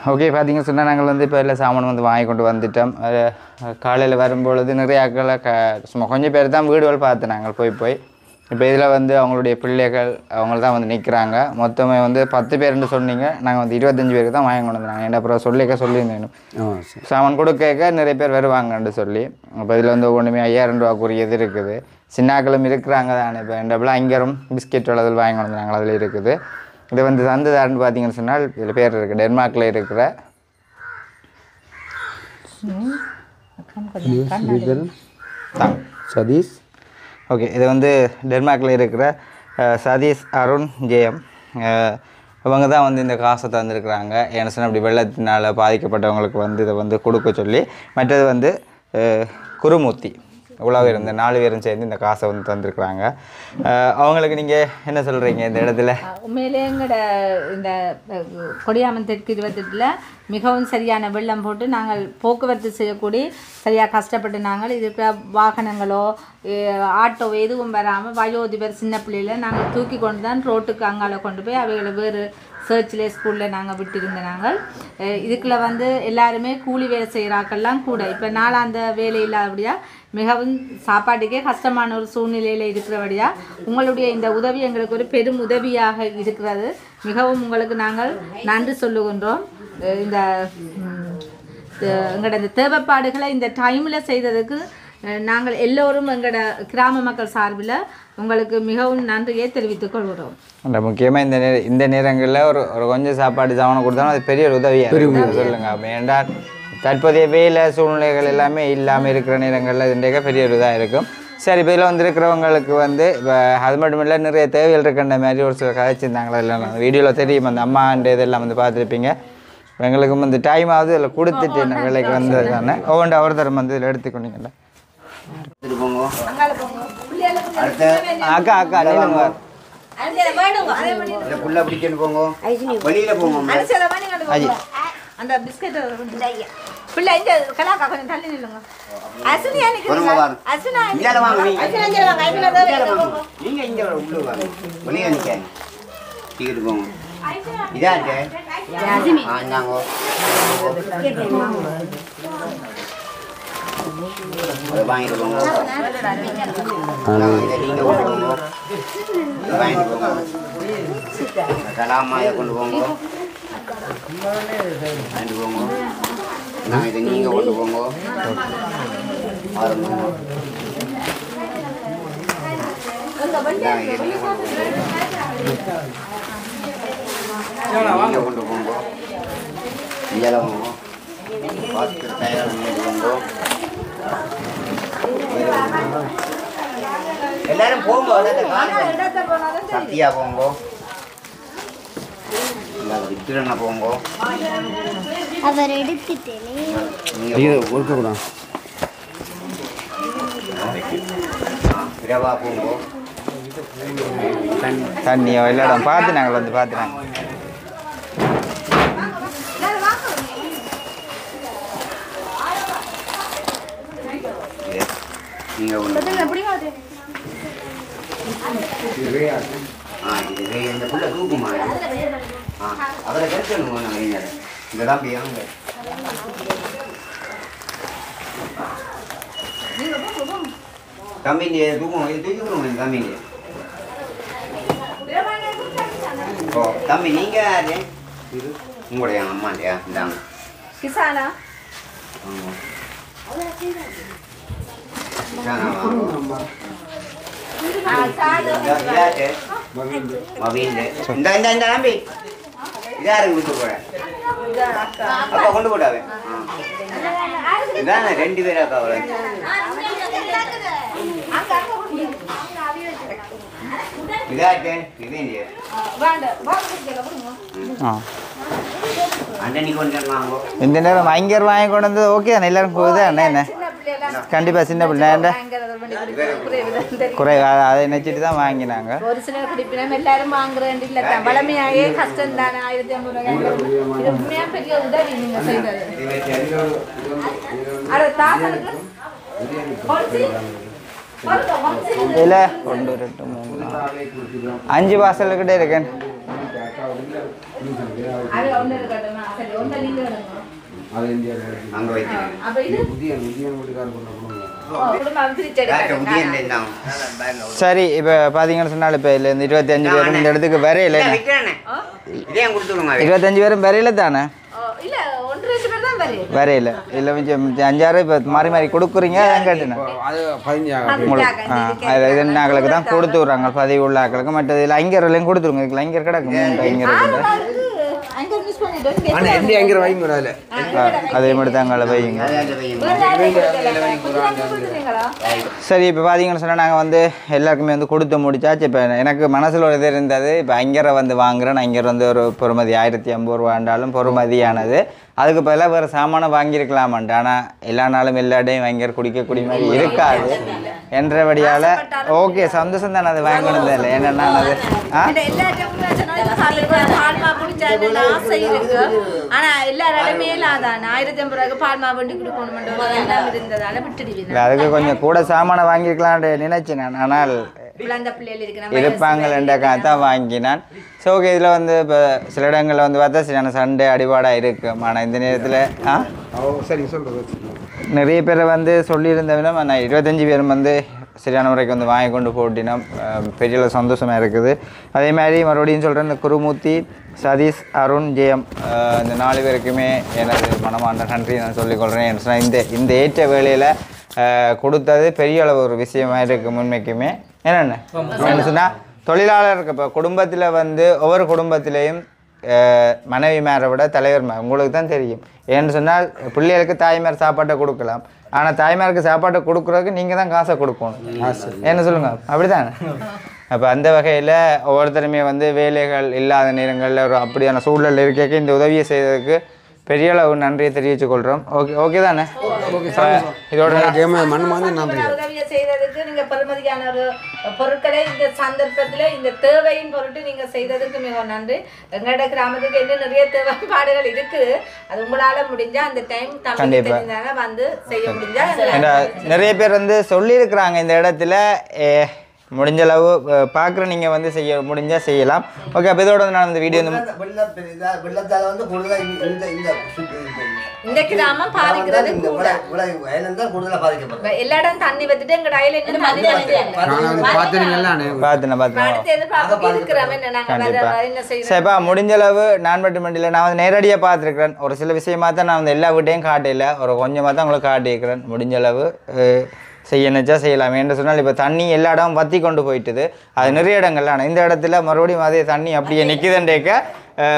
ஓகே பார்த்தீங்கன்னு சொன்னால் நாங்கள் வந்து இப்போ எல்லா சாமானும் வந்து வாங்கி கொண்டு வந்துட்டோம் காலையில் வரும்பொழுது நிறைய ஆட்களை சும்மா கொஞ்சம் பேர் தான் வீடுகள் பார்த்து நாங்கள் போய் இப்போ இதில் வந்து அவங்களுடைய பிள்ளைகள் அவங்க தான் வந்து நிற்கிறாங்க மொத்தமே வந்து 10 பேருன்னு சொன்னீங்க நாங்கள் வந்து 25 பேருக்கு தான் வாங்கி கொண்டு வந்தாங்க என்ன அப்புறம் சொல்லியிருந்தேன் சாமான் கொடுக்க நிறைய பேர் வருவாங்கன்னு சொல்லி இப்போ இதில் வந்து ஒன்றுமே 5000 ரூபாக்குரியது இருக்குது சின்னாக்களும் இருக்கிறாங்க தானே இப்போ ரெண்டு ஐங்கரும் பிஸ்கெட் அளவில் வாங்கி கொண்டு வந்தாங்க அதில் இருக்குது இது வந்து தந்ததாருன்னு பார்த்தீங்கன்னு சொன்னால் இதில் பேர் இருக்குது டென்மார்க்கில் இருக்கிற சதீஷ் ஓகே இது வந்து டென்மார்க்கில் இருக்கிற சதீஷ் அருண் ஜெயம் இவங்க தான் வந்து இந்த காசை தந்துருக்குறாங்க ஏன்னா சொன்னால் அப்படி வெள்ளத்தினால் பாதிக்கப்பட்டவங்களுக்கு வந்து இதை வந்து கொடுக்க சொல்லி மற்றது வந்து குருமூர்த்தி உலக இருந்த 4 பேரும் சேர்ந்து இந்த காசை வந்து தந்துருக்குறாங்க அவங்களுக்கு நீங்கள் என்ன சொல்கிறீங்க இந்த இடத்துல உண்மையிலே எங்களோட இந்த கொடியாமன் தெற்கு 28ல் மிகவும் சரியான வெள்ளம் போட்டு நாங்கள் போக்குவரத்து செய்யக்கூடிய சரியாக கஷ்டப்பட்டு நாங்கள் இருக்கிற வாகனங்களோ ஆட்டோ எதுவும் வராமல் வயோதிபர் சின்ன பிள்ளைகளை நாங்கள் தூக்கி கொண்டு தான் ரோட்டுக்கு அங்கால கொண்டு போய் அவைகளை வேறு சர்ச்சில் ஸ்கூலில் நாங்கள் விட்டிருந்த நாங்கள் இதுக்குள்ள வந்து எல்லாருமே கூலி வேலை செய்கிறாக்கெல்லாம் கூட இப்போ நாளாந்த வேலை இல்லாதபடியா மிகவும் சாப்பாட்டுக்கே கஷ்டமான ஒரு சூழ்நிலையில் இருக்கிறபடியா உங்களுடைய இந்த உதவி எங்களுக்கு ஒரு பெரும் உதவியாக இருக்கிறது மிகவும் உங்களுக்கு நாங்கள் நன்றி சொல்லுகின்றோம் இந்த எங்களோட இந்த தேவைப்பாடுகளை இந்த டைமில் செய்ததுக்கு நாங்கள் எல்லோரும் எங்களோட கிராம மக்கள் சார்பில் உங்களுக்கு மிகவும் நன்றியை தெரிவித்துக் கொள்கிறோம் முக்கியமாக இந்த நேரங்களில் ஒரு கொஞ்சம் சாப்பாடு சாமானம் கொடுத்தாலும் அது பெரிய ஒரு உதவியாக சொல்லுங்கள் ஏன்டால் தற்போதைய வேலை சூழ்நிலைகள் எல்லாமே இல்லாமல் இருக்கிற நேரங்களில் இதுன்றே பெரிய ஒரு இதாக இருக்கும் சரி இப்போ இதில் வந்துருக்கிறவங்களுக்கு வந்து இப்போ அது மட்டும் இல்லை நிறைய தேவைகள் இருக்கின்ற மாதிரி ஒரு சில கதைச்சிருந்தாங்களா இல்லை வீடியோவில் தெரியும் அந்த அம்மான்ற இதெல்லாம் வந்து பார்த்துருப்பீங்க எங்களுக்கு வந்து டைம் ஆகுது இதில் கொடுத்துட்டு என்ன வேலைக்கு வந்தது தானே ஒவ்வொன்று அவர் தரம் வந்து இதில் எடுத்துக்கொண்டீங்களா அக்கா அக்கா நீங்க அந்த பிஸ்கட் பிள்ளை இங்க கலாக்கா கொஞ்சம் தள்ளி நில்லுங்க அசுனியா நிக்கிறீங்க அசுனா இங்க வாங்க நீங்க இங்க உள்ள வாங்க வெளிய நிக்க டிக்கெட் போங்க இதாட்டே யாசிமி நாங்க அதை வாங்கிட்டு போங்க நீங்கள் கொண்டு போங்க வாங்கிட்டு போங்க கலாமாயை கொண்டு போங்க வாங்கிட்டு போங்க நான் இதை நீங்கள் கொண்டு போங்க நீங்கள் கொண்டு போங்க இதில் வாங்க பாஸ்கர் தயார் பண்ணிட்டு எல்லாரும் போங்க சத்தியா போங்க வித்துடன போங்க அவர் எடுத்துட்டேனே ஒழுக்கக்கூடாது இரவா போங்க தண்ணியோ எல்லாரும் பார்த்து நாங்கள் வந்து பார்த்துனாங்க நீங்கள் இந்த புள்ள தூக்குமா அவரை கிடைக்கணும் நாங்கள் இந்த தான் பியாங்க தம்பிங்க தூக்கும் தூக்கிக்கணும் தம்பிங்க ஓ தம்பி நீங்கள் யாரு உங்களுடைய அம்மா இல்லையா இந்தாங்க கிசானா இந்த தம்பி இதாரு கொடுத்து போறேன் அப்பா கொண்டு போட்டாவே இதான 2 பேர் அக்கா அவளை இதாட்டே இது இந்த நேரம் வாங்கிற வாங்கி கொண்டு வந்து ஓகே தானே எல்லாரும் போகுது அண்ணா என்ன கண்டிப்பாக சின்ன பிள்ளை குறைவா அதை நினைச்சிட்டு தான் வாங்கினாங்க ஒரு சில குடிப்பினம் எல்லாரும் வாங்குறேன் இல்லை வளமையாகவே கஷ்டம் தானே 1500 இது உண்மையாக பெரிய உதவி நீங்கள் செய்தது இல்லை 1 2 3 5 வாசல்கிட்ட இருக்கேன் சரி இப்போ பார்த்தீங்கன்னு சொன்னால் இப்போ இல்லை இந்த 25 பேரும் இந்த இடத்துக்கு வரையில 25 பேரும் வரையில தானே வரையில இல்லை மிச்சம் 5-6 இப்போ மாறி மாறி கொடுக்குறீங்க அதான் கேட்டுனேன் உங்களுக்கு இது நாங்களுக்கு தான் கொடுத்து விட்றாங்க பதிவு உள்ள ஆக்களுக்கு மற்றது இல்லை ஐங்கரெல்லாம் கொடுத்துருங்க இதுக்கு ஐங்கர் கிடக்கு 3 ஐங்கர் அதே மாதிரி தாங்கள வைங்க சரி இப்போ பார்த்தீங்கன்னு சொன்னால் நாங்கள் வந்து எல்லாருக்குமே வந்து கொடுத்து முடிச்சாச்சு இப்போ எனக்கு மனசில் ஒரு இது இருந்தது இப்போ ஐங்கரை வந்து வாங்குறேன் ஐங்கர் வந்து ஒரு பொறுமதி 1050 ரூபாண்டாலும் பொறுமதியானது அதுக்கு பதிலாக வேறு சாமானை வாங்கியிருக்கலாமான்ட்டு ஆனால் எல்லா நாளும் எல்லாட்டையும் ஐங்கர் குடிக்கக்கூடிய மாதிரி இருக்காது என்றபடியால் ஓகே சந்தோஷம் தானே அது வாங்கணும் இல்லை என்னென்னா அது அதுக்கு கொஞ்சம் கூட சாமானை வாங்கிக்கலான்னு நினைச்சேன் நான் ஆனால் இருப்பாங்கள்ன்றக்கா தான் வாங்கினான் ஸோ ஓகே இதில் வந்து இப்போ சில இடங்களில் வந்து பார்த்தா சரியான சண்டை அடிபாடாக இருக்கும் ஆனால் இந்த நேரத்தில் சரி சொல்கிறது நிறைய பேரை வந்து சொல்லியிருந்தவிட நான் 25 பேரும் வந்து சரியான முறைக்கு வந்து வாங்கி கொண்டு போட்டினோம் பெரிய சந்தோஷமாக இருக்குது அதே மாதிரி மறுபடியும் சொல்கிறேன் இந்த குருமூர்த்தி சதீஷ் அருண் ஜெயம் இந்த 4 பேருக்குமே எனது மனமார்ந்த நன்றி நான் சொல்லிக்கொள்கிறேன் இந்த ஏற்ற வேளையில் கொடுத்தது பெரிய அளவு ஒரு விஷயமாக இருக்குது முன்மைக்குமே என்னென்ன சொன்னால் தொழிலாளருக்கு இப்போ குடும்பத்தில் வந்து ஒவ்வொரு குடும்பத்திலையும் மனைவிமாரை விட தலைவர்மார் உங்களுக்கு தான் தெரியும் ஏன்னு சொன்னால் பிள்ளைகளுக்கு தாய்மார் சாப்பாட்டை கொடுக்கலாம் ஆனால் தாய்மாருக்கு சாப்பாட்டை கொடுக்குறதுக்கு நீங்கள் தான் காசை கொடுக்கணும் என்ன சொல்லுங்கள் அப்படி தானே அப்போ அந்த வகையில் ஒவ்வொருத்தருமே வந்து வேலைகள் இல்லாத நேரங்களில் ஒரு அப்படியான சூழல் இருக்க இந்த உதவியை செய்ததுக்கு பெரிய அளவு நன்றியை தெரிவித்துக் கொள்கிறோம் ஓகே ஓகே தானே இதோட உதவியை செய்ததுக்கு நீங்கள் பெருமதியான ஒரு பொருட்களை இந்த சந்தர்ப்பத்தில் இந்த தேவையின் பொருட்டு நீங்கள் செய்ததுக்கு மிகவும் நன்றி எங்களோட கிராமத்துக்கு என்ன நிறைய தேவைப்பாடுகள் இருக்குது அது உங்களால் முடிஞ்சால் அந்த டைம் தமிழ் வந்து செய்ய முடிஞ்சா நிறைய பேர் வந்து சொல்லியிருக்கிறாங்க இந்த இடத்துல முடிஞ்ச அளவு பார்க்குற நீங்கள் வந்து முடிஞ்சால் செய்யலாம். ஓகே, அப்போ இதோட நான் இந்த வீடியோ வெள்ளத்தால் வந்து கூடுதலாக இந்த கிராமம் பாதிக்கிறது கூடுதலாக பாதிக்கப்படும். எல்லா இடம் தண்ணி வந்துட்டு எங்க டயல் என்ன சரிப்பா. முடிஞ்ச அளவு நான் மட்டும் மண்டியில் நான் வந்து நேரடியாக பார்த்துருக்குறேன். ஒரு சில விஷயமா தான் நான் வந்து எல்லா வீட்டையும் காட்டல, ஒரு கொஞ்சமாக தான் உங்களுக்கு காட்டியிருக்கிறேன். முடிஞ்ச அளவு செய்யணுச்சா செய்யலாம். என்று சொன்னால் இப்போ தண்ணி எல்லா இடமும் வற்றி கொண்டு போயிட்டுது. அது நிறைய இடங்கள்லாம் இந்த இடத்துல மறுபடியும் அதே தண்ணி அப்படியே நிற்குதுன்றேக்க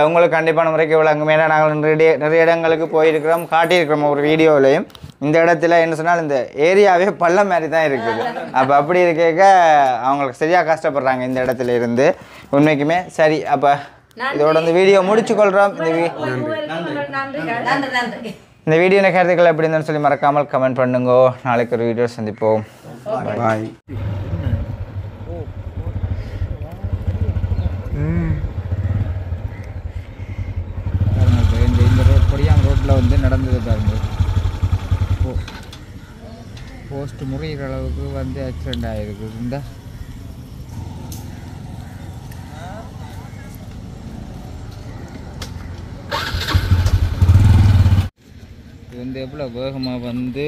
உங்களுக்கு கண்டிப்பான முறைக்கு விளங்கும். ஏன்னா நாங்கள் நிறைய இடங்களுக்கு போயிருக்கிறோம், காட்டியிருக்கிறோம் ஒரு வீடியோவிலையும். இந்த இடத்துல என்ன சொன்னால் இந்த ஏரியாவே பள்ளம் மாதிரி தான் இருக்குது. அப்போ அப்படி இருக்க அவங்களுக்கு சரியாக கஷ்டப்படுறாங்க இந்த இடத்துல இருந்து உண்மைக்குமே. சரி, அப்போ இதோட இந்த வீடியோ முடிச்சு கொள்கிறோம். இந்த வீடியோ கருத்துக்கள் எப்படி இருந்தோன்னு சொல்லி மறக்காமல் கமெண்ட் பண்ணுங்க. நாளைக்கு ஒரு வீடியோ சந்திப்போம். பாய். இந்த ரோட் கொடியாம் ரோட்டில் வந்து நடந்தது பாருங்க. போஸ்ட் முறிகிற அளவுக்கு வந்து ஆக்சிடெண்ட் ஆகிருக்கு. இந்த இது வந்து எவ்வளோ வேகமாக வந்து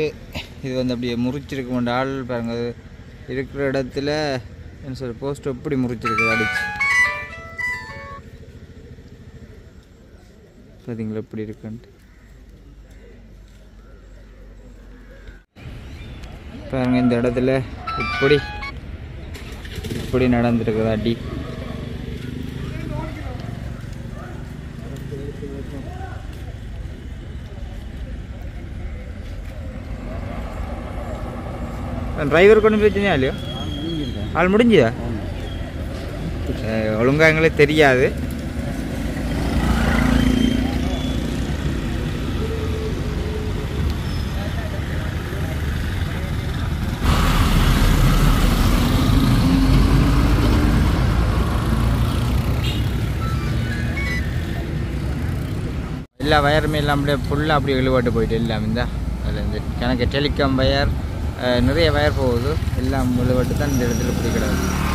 இது வந்து அப்படியே முறிச்சிருக்க மாட்டேன். ஆள் பாருங்க, அது இருக்கிற இடத்துல என்ன சொல்ற போஸ்ட் எப்படி முறிச்சிருக்கு அடிச்சு பார்த்தீங்களா எப்படி இருக்குன்ட்டு. பாருங்க இந்த இடத்துல இப்படி நடந்துருக்குது அடி. டிரைவர் கொண்டு பிரச்சனையா இல்லையோ? ஆள் முடிஞ்சுதா? ஒழுங்கா எங்களுக்கு தெரியாது. எல்லா வயருமே எல்லாம் அப்படியே ஃபுல்லாக அப்படியே இழுவாட்டு போயிட்டு எல்லாம் இந்த அதில் இந்த கணக்கு டெலிகாம் வயர் நிறைய வயர் போகுது. எல்லாம் இழுவாட்டு தான் இந்த இடத்துல இப்படி கிடக்குது.